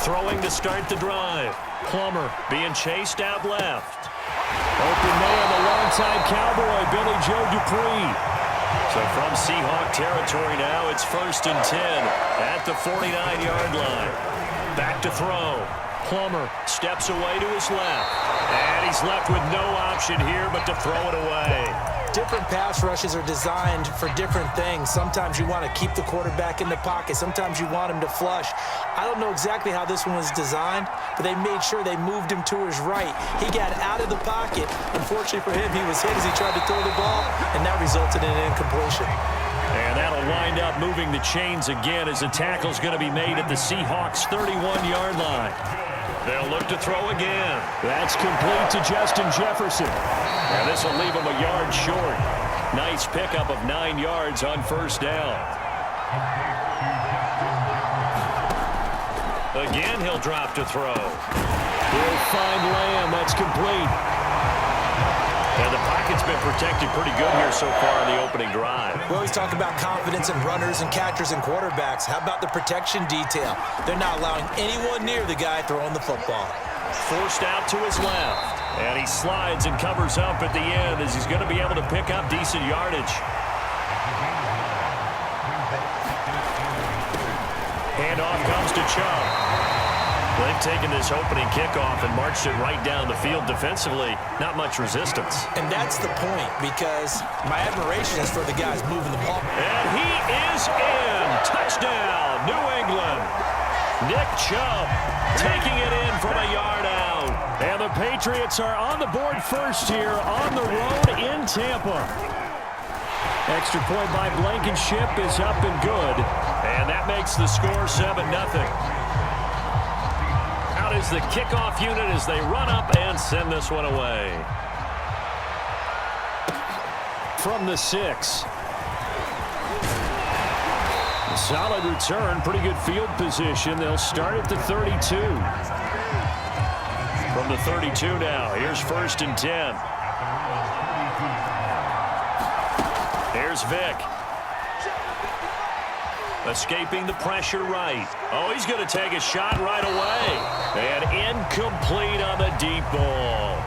Throwing to start the drive. Plummer being chased out left. Open man, the longtime Cowboy, Billy Joe Dupree. So from Seahawk territory now, it's 1st and 10 at the 49-yard line. Back to throw. Plummer steps away to his left. And he's left with no option here but to throw it away. Different pass rushes are designed for different things. Sometimes you want to keep the quarterback in the pocket. Sometimes you want him to flush. I don't know exactly how this one was designed, but they made sure they moved him to his right. He got out of the pocket. Unfortunately for him, he was hit as he tried to throw the ball, and that resulted in an incompletion. And that'll wind up moving the chains again as the tackle's going to be made at the Seahawks' 31-yard line. They'll look to throw again. That's complete to Justin Jefferson. And this will leave him a yard short. Nice pickup of 9 yards on first down. Again, he'll drop to throw. He'll find Lamb. That's complete. And the pocket's been protected pretty good here so far in the opening drive. We always talk about confidence in runners and catchers and quarterbacks. How about the protection detail? They're not allowing anyone near the guy throwing the football. Forced out to his left. And he slides and covers up at the end as he's going to be able to pick up decent yardage. Handoff comes to Chubb. They've taken this opening kickoff and marched it right down the field defensively. Not much resistance. And that's the point, because my admiration is for the guys moving the ball. And he is in. Touchdown, New England. Nick Chubb taking it in from a yard out. And the Patriots are on the board first here on the road in Tampa. Extra point by Blankenship is up and good. And that makes the score 7-0. Out is the kickoff unit as they run up and send this one away. From the 6. Solid return, pretty good field position. They'll start at the 32. From the 32 now, here's 1st and 10. Here's Vick. Escaping the pressure right. Oh, he's going to take a shot right away. And incomplete on the deep ball.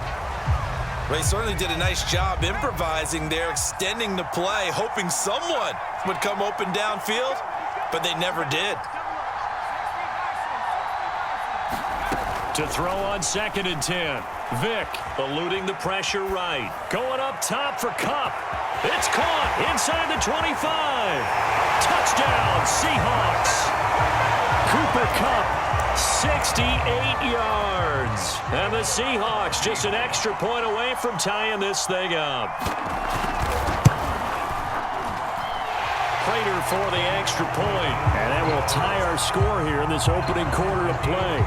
They certainly did a nice job improvising there, extending the play, hoping someone would come open downfield, but they never did. To throw on 2nd and 10. Vick eluding the pressure right. Going up top for Kupp. It's caught inside the 25. Touchdown, Seahawks. Cooper Kupp, 68 yards. And the Seahawks just an extra point away from tying this thing up. Prater for the extra point. And that will tie our score here in this opening quarter of play.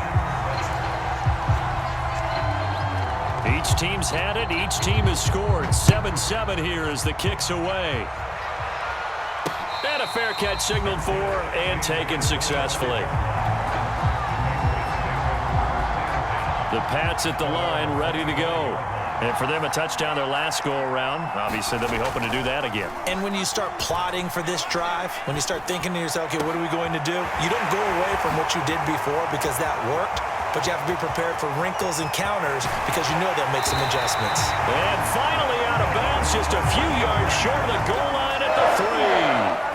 Each team's had it. Each team has scored. 7-7 here as the kick's away. And a fair catch signaled for and taken successfully. The Pats at the line ready to go. And for them, a touchdown their last go-around. Obviously, they'll be hoping to do that again. And when you start plotting for this drive, when you start thinking to yourself, okay, what are we going to do? You don't go away from what you did before because that worked. But you have to be prepared for wrinkles and counters because you know they'll make some adjustments. And finally out of bounds, just a few yards short of the goal line at the 3.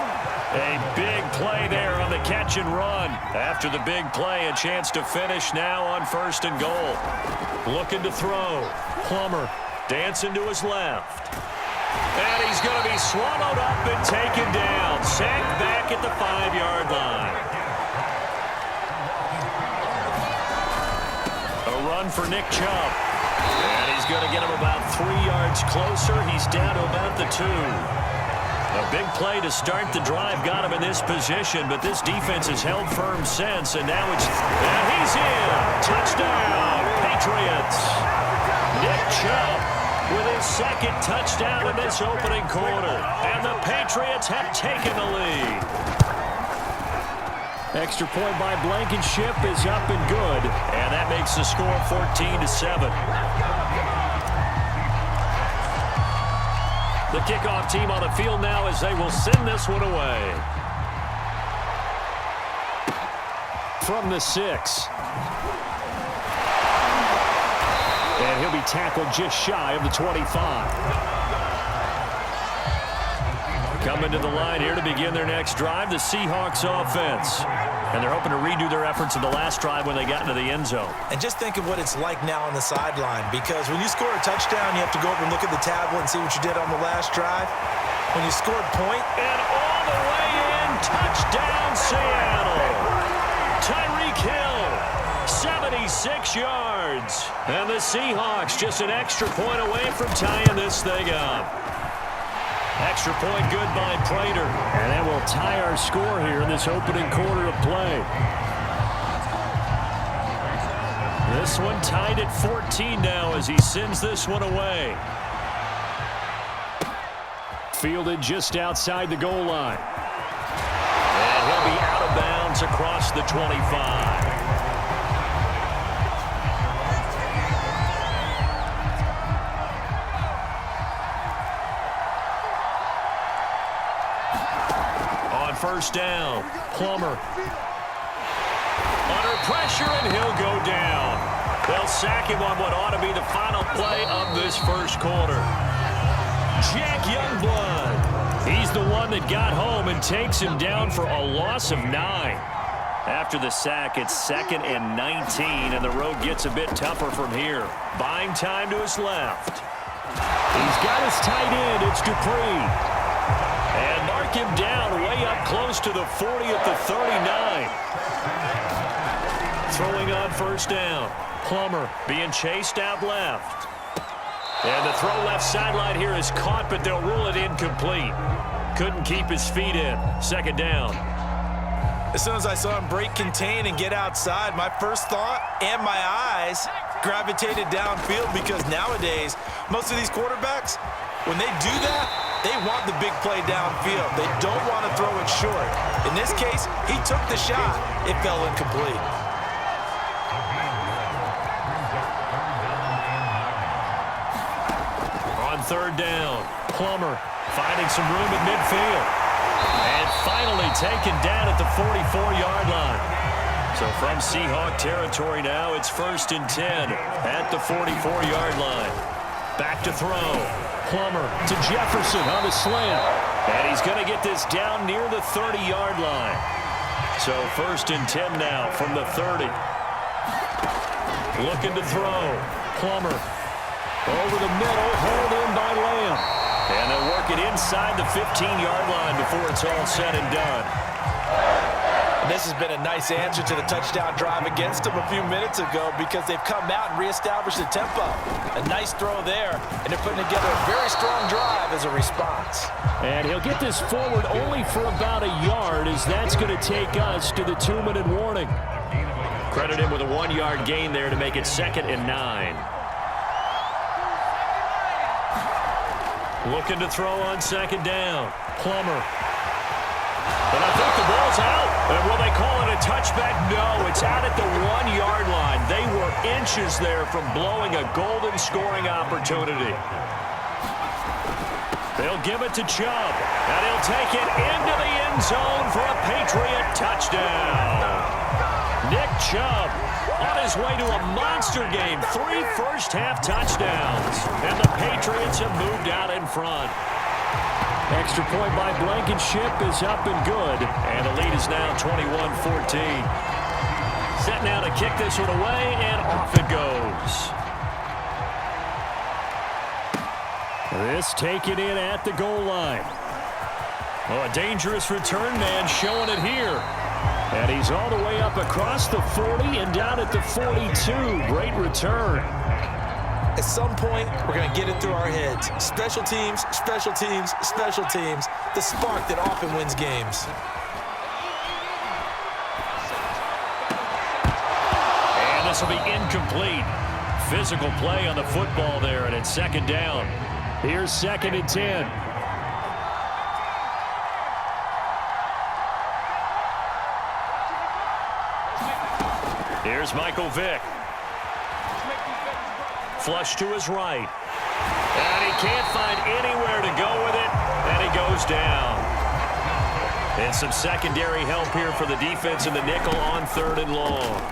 A big play there on the catch and run. After the big play, a chance to finish now on 1st and goal. Looking to throw. Plummer dancing to his left. And he's going to be swallowed up and taken down. Sacked back at the 5-yard line. Run for Nick Chubb. And he's going to get him about 3 yards closer. He's down to about the 2. A big play to start the drive got him in this position, but this defense has held firm since, and now it's... And he's in! Touchdown, Patriots! Nick Chubb with his 2nd touchdown in this opening quarter. And the Patriots have taken the lead. Extra point by Blankenship is up and good. And that makes the score 14-7. The kickoff team on the field now as they will send this one away. from the 6. And he'll be tackled just shy of the 25. Coming to the line here to begin their next drive, the Seahawks offense. And they're hoping to redo their efforts in the last drive when they got into the end zone. And just think of what it's like now on the sideline, because when you score a touchdown, you have to go over and look at the tablet and see what you did on the last drive. When you scored point, and all the way in, touchdown Seattle. Tyreek Hill, 76 yards. And the Seahawks just an extra point away from tying this thing up. Extra point good by Prater. And that will tie our score here in this opening quarter of play. This one tied at 14 now as he sends this one away. Fielded just outside the goal line. And he'll be out of bounds across the 25. First down, Plummer. Under pressure, and he'll go down. They'll sack him on what ought to be the final play of this first quarter. Jack Youngblood. He's the one that got home and takes him down for a loss of 9. After the sack, it's 2nd and 19, and the road gets a bit tougher from here. Buying time to his left. He's got his tight end. It's Dupree. And mark him down way up close to the 40 at the 39. Throwing on first down. Plummer being chased out left. And the throw left sideline here is caught, but they'll rule it incomplete. Couldn't keep his feet in. 2nd down. As soon as I saw him break contain and get outside, my first thought and my eyes gravitated downfield, because nowadays, most of these quarterbacks, when they do that, they want the big play downfield. They don't want to throw it short. In this case, he took the shot. It fell incomplete. On 3rd down, Plummer finding some room at midfield. And finally taken down at the 44-yard line. So from Seahawk territory now, it's 1st and 10 at the 44-yard line. Back to throw. Plummer to Jefferson on the slant. And he's going to get this down near the 30-yard line. So 1st and 10 now from the 30. Looking to throw. Plummer over the middle, hauled in by Lamb. And they'll work it inside the 15-yard line before it's all said and done. And this has been a nice answer to the touchdown drive against them a few minutes ago, because they've come out and reestablished the tempo. A nice throw there, and they're putting together a very strong drive as a response. And he'll get this forward only for about a yard, as that's going to take us to the 2-minute warning. Credit him with a 1-yard gain there to make it 2nd and 9. Looking to throw on 2nd down. Plummer. And I think the ball's out. And will they call it a touchback? No, it's out at the 1-yard line. They were inches there from blowing a golden scoring opportunity. They'll give it to Chubb. And he'll take it into the end zone for a Patriot touchdown. Nick Chubb on his way to a monster game. 3 first-half touchdowns. And the Patriots have moved out in front. Extra point by Blankenship is up and good. And the lead is now 21-14. Set now to kick this one away, and off it goes. This taken in at the goal line. Oh, a dangerous return man showing it here. And he's all the way up across the 40 and down at the 42. Great return. At some point, we're going to get it through our heads. Special teams, special teams, special teams. The spark that often wins games. And this will be incomplete. Physical play on the football there, and it's 2nd down. Here's 2nd and 10. Here's Michael Vick. Flush to his right. And he can't find anywhere to go with it, and he goes down. And some secondary help here for the defense in the nickel on 3rd and long.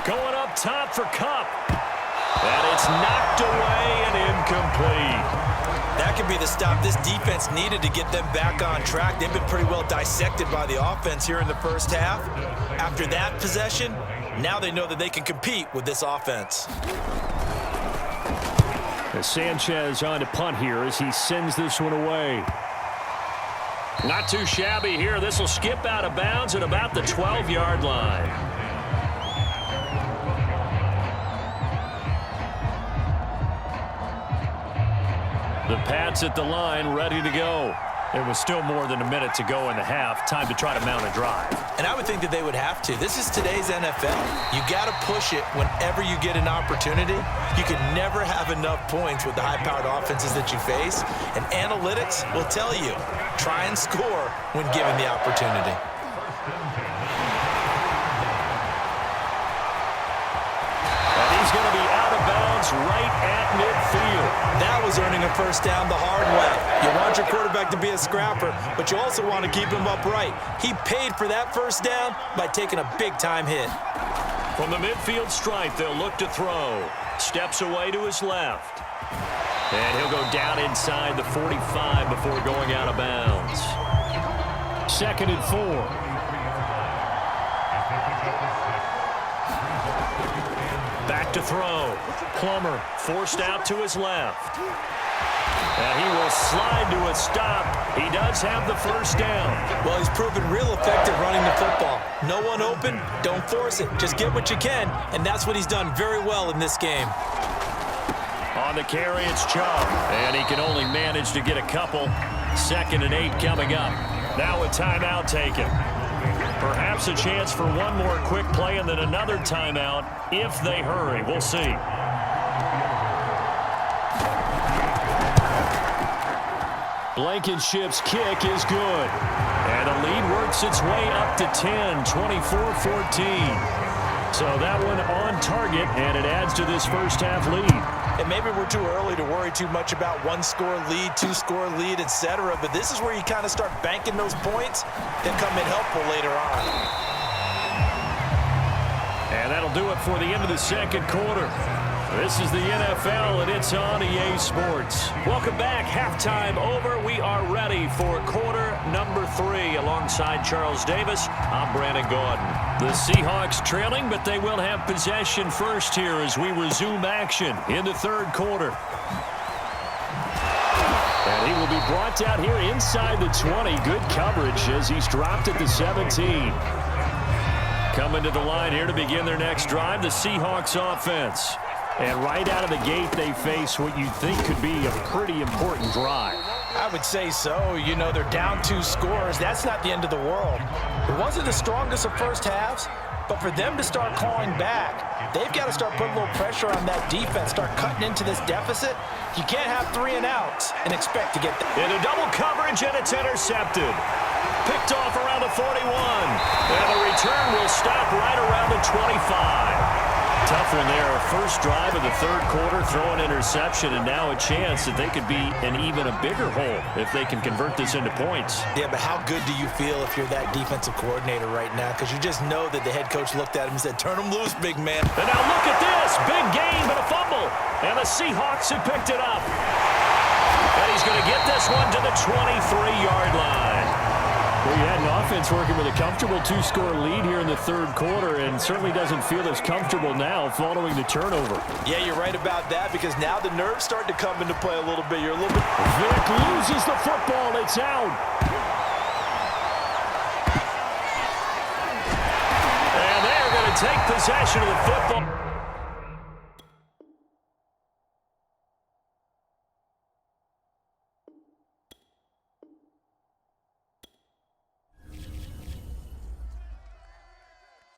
Going up top for Kupp. And it's knocked away and incomplete. That could be the stop this defense needed to get them back on track. They've been pretty well dissected by the offense here in the first half. After that possession, now they know that they can compete with this offense. As Sanchez on to punt here as he sends this one away. Not too shabby here. This will skip out of bounds at about the 12-yard line. The Pats at the line, ready to go. There was still more than a minute to go in the half. Time to try to mount a drive. And I would think that they would have to. This is today's NFL. You got to push it whenever you get an opportunity. You can never have enough points with the high-powered offenses that you face. And analytics will tell you, try and score when given the opportunity. And he's going to be out of bounds right at midfield. That was earning a first down the hard way. You want your quarterback to be a scrapper, but you also want to keep him upright. He paid for that first down by taking a big-time hit. From the midfield stripe, they'll look to throw. Steps away to his left. And he'll go down inside the 45 before going out of bounds. 2nd and 4. Back to throw. Plummer forced out to his left. And he will slide to a stop. He does have the first down. Well, he's proven real effective running the football. No one open, don't force it. Just get what you can, and that's what he's done very well in this game. On the carry, it's Chubb. And he can only manage to get a couple. 2nd and 8 coming up. Now a timeout taken. Perhaps a chance for one more quick play and then another timeout if they hurry. We'll see. Blankenship's kick is good. And the lead works its way up to 10, 24-14. So that one on target, and it adds to this first half lead. And maybe we're too early to worry too much about one-score lead, two-score lead, etc. But this is where you kind of start banking those points that come in helpful later on. And that'll do it for the end of the second quarter. This is the NFL, and it's on EA Sports. Welcome back. Halftime over. We are ready for quarter number 3. Alongside Charles Davis, I'm Brandon Gordon. The Seahawks trailing, but they will have possession first here as we resume action in the third quarter. And he will be brought down here inside the 20. Good coverage as he's dropped at the 17. Coming to the line here to begin their next drive, the Seahawks offense. And right out of the gate, they face what you think could be a pretty important drive. I would say so. You know, they're down 2 scores. That's not the end of the world. It wasn't the strongest of first halves, but for them to start clawing back, they've got to start putting a little pressure on that defense, start cutting into this deficit. You can't have 3 and outs and expect to get that. Into double coverage, and it's intercepted. Picked off around the 41. And the return will stop right around the 25. Tough one there. First drive of the third quarter, throw an interception, and now a chance that they could be in even a bigger hole if they can convert this into points. Yeah, but how good do you feel if you're that defensive coordinator right now? Because you just know that the head coach looked at him and said, turn him loose, big man. And now look at this. Big gain, but a fumble. And the Seahawks have picked it up. And he's going to get this one to the 23-yard line. Well, you had an offense working with a comfortable 2-score lead here in the third quarter and certainly doesn't feel as comfortable now following the turnover. Yeah, you're right about that because now the nerves start to come into play a little bit. You're a little bit... Vick loses the football. It's out. And they're going to take possession of the football.